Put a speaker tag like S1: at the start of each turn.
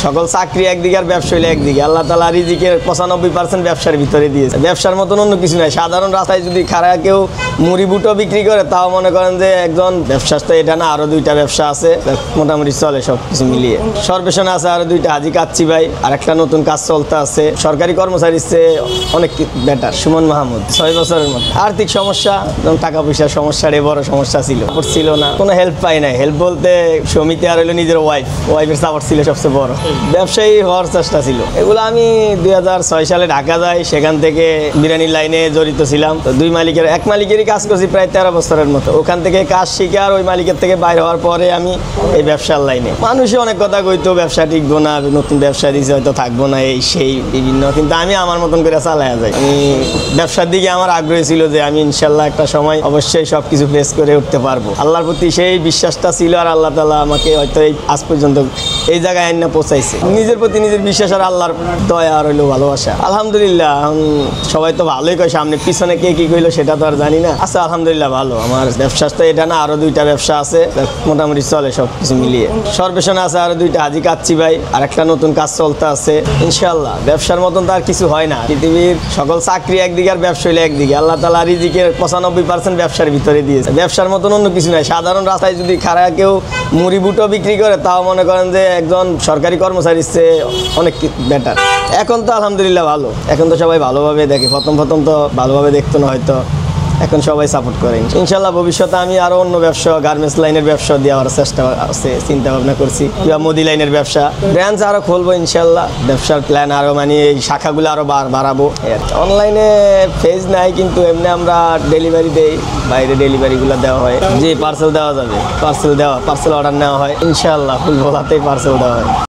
S1: সকল চাকরি একদিকে আর ব্যবসা হইলে একদিকে। আল্লাহ তাআলা রিজিকের 95% ব্যবসার ভিতরে দিয়েছে। ব্যবসার মতন অন্য কিছু নাই। সাধারণ রাস্তায় যদি খাড়া কেউ মুড়ি বুটো বিক্রি করে তাও মনে করেন যে একজন ব্যবসা, তো এটা না, আরো দুইটা ব্যবসা আছে, মোটামুটি চলে সব কিছু মিলিয়ে। সরবেশনে আছে আরো দুইটা, হাজি কাচ্চি ভাই, আর একটা নতুন কাজ চলতে আছে। সরকারি কর্মচারীর চেয়ে অনেক বেটার। সুমন মাহমুদ 6 বছরের মতো। আর্থিক সমস্যা, টাকা পয়সার সমস্যাটাই বড় সমস্যা ছিল না, কোনো হেল্প পাই নাই। হেল্প বলতে সমিতি আর হইলো নিজের ওয়াইফের সাপোর্ট ছিল সবচেয়ে বড়। ব্যবসায়ী হওয়ার চেষ্টা ছিল। এগুলো আমি 2006 সালে ঢাকা যাই, সেখান থেকে বিরিয়ানির লাইনে জড়িত ছিলাম। তো এক মালিকেরই কাজ করছি প্রায় 13 বছরের মতো। ওখান থেকে কাজ শিখে আর ওই মালিকের থেকে বাইরে হওয়ার পরে আমি এই ব্যবসার লাইনে। মানুষে অনেক কথা কইতো ব্যবসা টিকবো না, নতুন ব্যবসা দিয়েছে হয়তো থাকবো না, এই সেই বিভিন্ন, কিন্তু আমি আমার মতন করে চালায়া যাই। আমি ব্যবসার দিকে আমার আগ্রহী ছিল যে আমি ইনশাল্লাহ একটা সময় অবশ্যই সবকিছু ফেস করে উঠতে পারবো। আল্লাহর প্রতি সেই বিশ্বাসটা ছিল, আর আল্লাহ তাআলা আমাকে হয়তো আজ পর্যন্ত এই জায়গায় আইনা পৌঁছাইছে। নিজের প্রতি নিজের বিশ্বাস আর আল্লাহর দয়া আর হইলো ভালোবাসা। আলহামদুলিল্লাহ সবাই তো ভালোই কয়, সামনে পিছনে কে কি কইলো সেটা তো আর জানি না। আচ্ছা আলহামদুলিল্লাহ ভালো। আমার ব্যবসা তো এটা না, আরো দুইটা ব্যবসা আছে, মোটামুটি চলে সব কিছু মিলিয়ে। সরবেশনে আছে আরো দুইটা, হাজি কাচ্চি ভাই, আর একটা নতুন কাজ চলতে আছে। ইনশাআল্লাহ ব্যবসার মতন তো আর কিছু হয় না। পৃথিবীর সকল চাকরি একদিকে আর ব্যবসা হইলে একদিকে। আল্লাহ তাআলা রিজিকের 95% ব্যবসার ভিতরে দিয়েছে। ব্যবসার মতন অন্য কিছু নাই। সাধারণ রাস্তায় যদি খাড়া কেউ মুড়ি বুটো বিক্রি করে তাও মনে করেন যে একজন সরকারি কর্মচারীর চেয়ে অনেক বেটার। এখন তো আলহামদুলিল্লাহ ভালো, এখন তো সবাই ভালোভাবে দেখে। প্রথম তো ভালোভাবে দেখতো না হয়তো, এখন সবাই সাপোর্ট করে। ইনশাল্লাহ ভবিষ্যতে আমি আরো অন্য ব্যবসা, গার্মেন্টস লাইনের ব্যবসা দেওয়ার চেষ্টা আছে, চিন্তা ভাবনা করছি, কিংবা মুদি লাইনের ব্যবসা, ব্রাঞ্চ আরো খুলবো ইনশাল্লাহ। ব্যবসার প্ল্যান আরো, মানে এই শাখাগুলো আরো বাড়াবো। অনলাইনে পেজ নাই, কিন্তু এমনি আমরা ডেলিভারি দেই, বাইরে ডেলিভারিগুলো দেওয়া হয়। যে পার্সেল দেওয়া যাবে, পার্সেল অর্ডার নেওয়া হয় ইনশাল্লাহ। ফুল ভোলাতেই পার্সেল দেওয়া হয়।